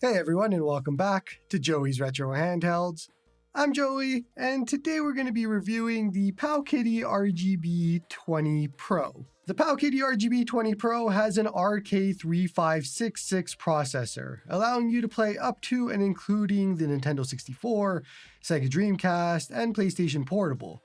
Hey everyone, and welcome back to Joey's Retro Handhelds. I'm Joey, and today we're going to be reviewing the Powkiddy RGB20 Pro. The Powkiddy RGB20 Pro has an RK3566 processor, allowing you to play up to and including the Nintendo 64, Sega Dreamcast, and PlayStation Portable,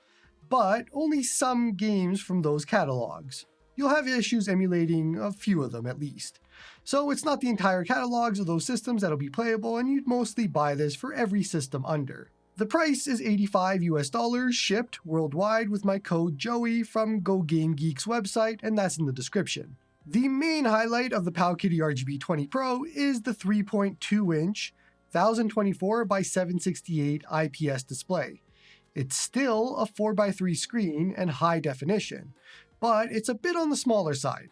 but only some games from those catalogs. You'll have issues emulating a few of them at least. So it's not the entire catalogs of those systems that'll be playable, and you'd mostly buy this for every system under. The price is $85 US shipped worldwide with my code Joey from GoGameGeek's website, and that's in the description. The main highlight of the Powkiddy RGB20 Pro is the 3.2-inch 1024 by 768 IPS display. It's still a 4x3 screen and high definition, but it's a bit on the smaller side.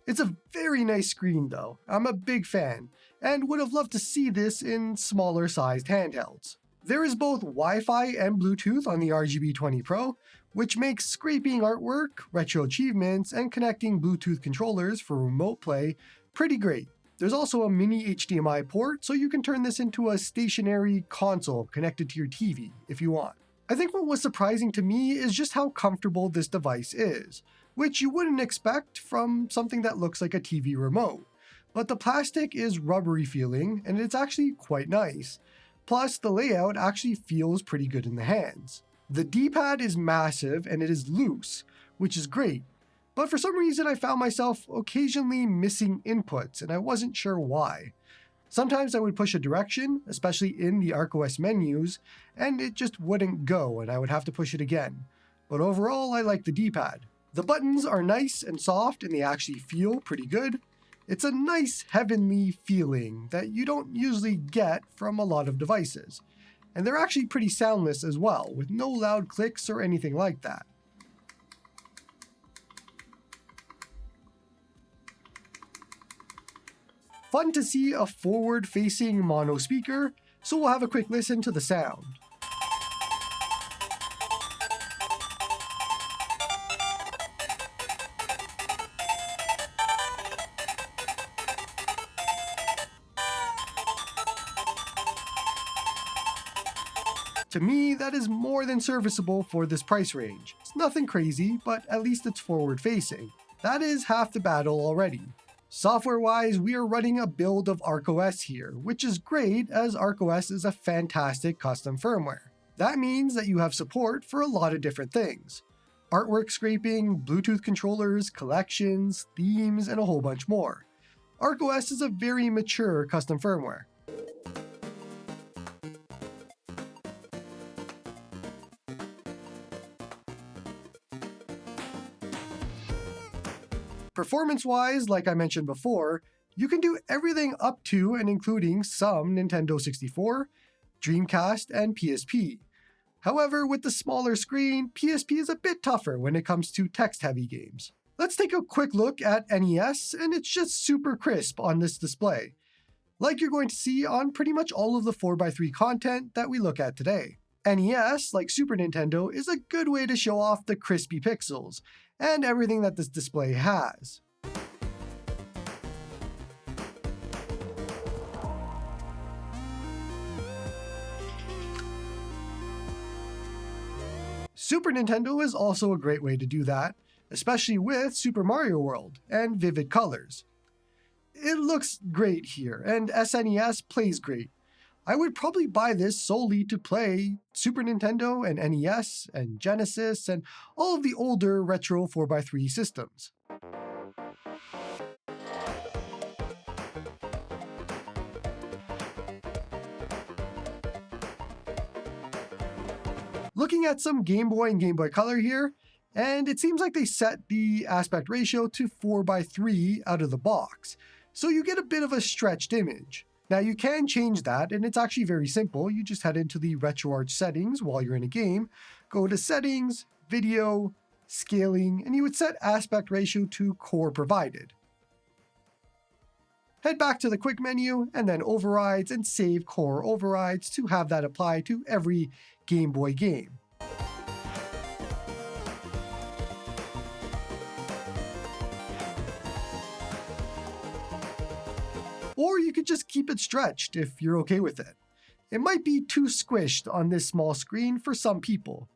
It's a very nice screen though. I'm a big fan, and would have loved to see this in smaller sized handhelds. There is both Wi-Fi and Bluetooth on the RGB20 Pro, which makes scraping artwork, retro achievements, and connecting Bluetooth controllers for remote play pretty great. There's also a mini HDMI port, so you can turn this into a stationary console connected to your TV if you want. I think what was surprising to me is just how comfortable this device is, which you wouldn't expect from something that looks like a TV remote. But the plastic is rubbery feeling, and it's actually quite nice. Plus, the layout actually feels pretty good in the hands. The D-pad is massive and it is loose, which is great. But for some reason I found myself occasionally missing inputs, and I wasn't sure why. Sometimes I would push a direction, especially in the ArcOS menus, and it just wouldn't go and I would have to push it again. But overall, I like the D-pad. The buttons are nice and soft and they actually feel pretty good. It's a nice heavenly feeling that you don't usually get from a lot of devices. And they're actually pretty soundless as well, with no loud clicks or anything like that. Fun to see a forward-facing mono speaker, so we'll have a quick listen to the sound. To me, that is more than serviceable for this price range. It's nothing crazy, but at least it's forward-facing. That is half the battle already. Software-wise, we are running a build of ArcOS here, which is great as ArcOS is a fantastic custom firmware. That means that you have support for a lot of different things. Artwork scraping, Bluetooth controllers, collections, themes, and a whole bunch more. ArcOS is a very mature custom firmware. Performance-wise, like I mentioned before, you can do everything up to and including some Nintendo 64, Dreamcast, and PSP. However, with the smaller screen, PSP is a bit tougher when it comes to text-heavy games. Let's take a quick look at NES, and it's just super crisp on this display, like you're going to see on pretty much all of the 4x3 content that we look at today. NES, like Super Nintendo, is a good way to show off the crispy pixels, and everything that this display has. Super Nintendo is also a great way to do that, especially with Super Mario World and vivid colors. It looks great here, and SNES plays great. I would probably buy this solely to play Super Nintendo and NES and Genesis and all of the older retro 4x3 systems. Looking at some Game Boy and Game Boy Color here, and it seems like they set the aspect ratio to 4x3 out of the box, so you get a bit of a stretched image. Now you can change that, and it's actually very simple. You just head into the RetroArch settings while you're in a game, go to Settings, Video, Scaling, and you would set aspect ratio to Core Provided. Head back to the quick menu, and then Overrides, and save Core Overrides to have that apply to every Game Boy game. Or you could just keep it stretched if you're okay with it. It might be too squished on this small screen for some people.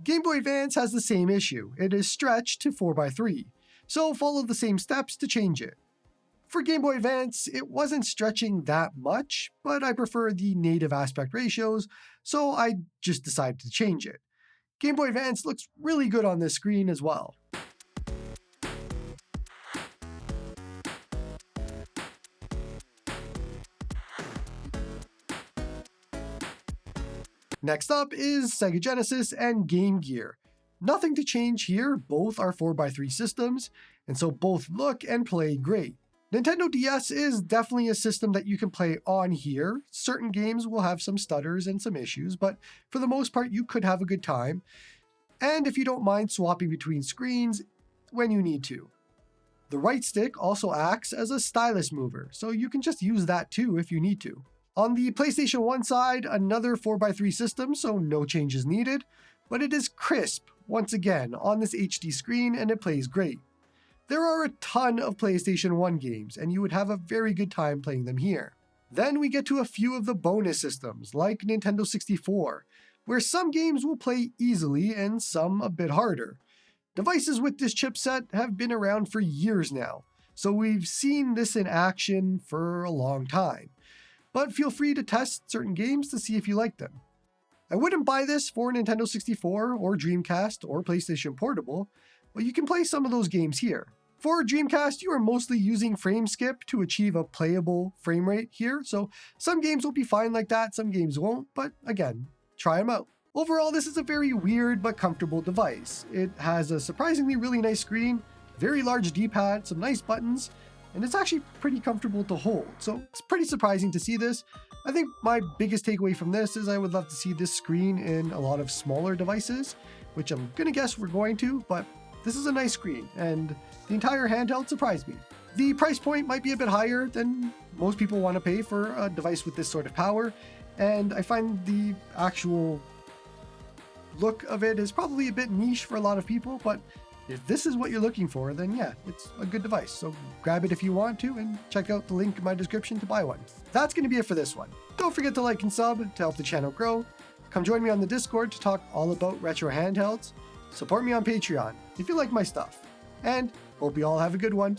Game Boy Advance has the same issue. It is stretched to 4x3, so follow the same steps to change it. For Game Boy Advance, it wasn't stretching that much, but I prefer the native aspect ratios, so I just decided to change it. Game Boy Advance looks really good on this screen as well. Next up is Sega Genesis and Game Gear. Nothing to change here, both are 4x3 systems, and so both look and play great. Nintendo DS is definitely a system that you can play on here. Certain games will have some stutters and some issues, but for the most part you could have a good time. And if you don't mind swapping between screens when you need to. The right stick also acts as a stylus mover, so you can just use that too if you need to. On the PlayStation 1 side, another 4x3 system, so no changes needed, but it is crisp, once again, on this HD screen, and it plays great. There are a ton of PlayStation 1 games, and you would have a very good time playing them here. Then we get to a few of the bonus systems, like Nintendo 64, where some games will play easily and some a bit harder. Devices with this chipset have been around for years now, so we've seen this in action for a long time. But feel free to test certain games to see if you like them. I wouldn't buy this for Nintendo 64 or Dreamcast or PlayStation Portable, but you can play some of those games here. For Dreamcast, you are mostly using frame skip to achieve a playable frame rate here, so some games will be fine like that, some games won't, but again, try them out. Overall, this is a very weird but comfortable device. It has a surprisingly really nice screen, very large D-pad, some nice buttons, and it's actually pretty comfortable to hold, so it's pretty surprising to see this. I think my biggest takeaway from this is I would love to see this screen in a lot of smaller devices, which I'm gonna guess we're going to, but this is a nice screen, and the entire handheld surprised me. The price point might be a bit higher than most people want to pay for a device with this sort of power, and I find the actual look of it is probably a bit niche for a lot of people, but if this is what you're looking for, then yeah, it's a good device. So grab it if you want to, and check out the link in my description to buy one. That's going to be it for this one. Don't forget to like and sub to help the channel grow. Come join me on the Discord to talk all about retro handhelds. Support me on Patreon if you like my stuff. And hope you all have a good one.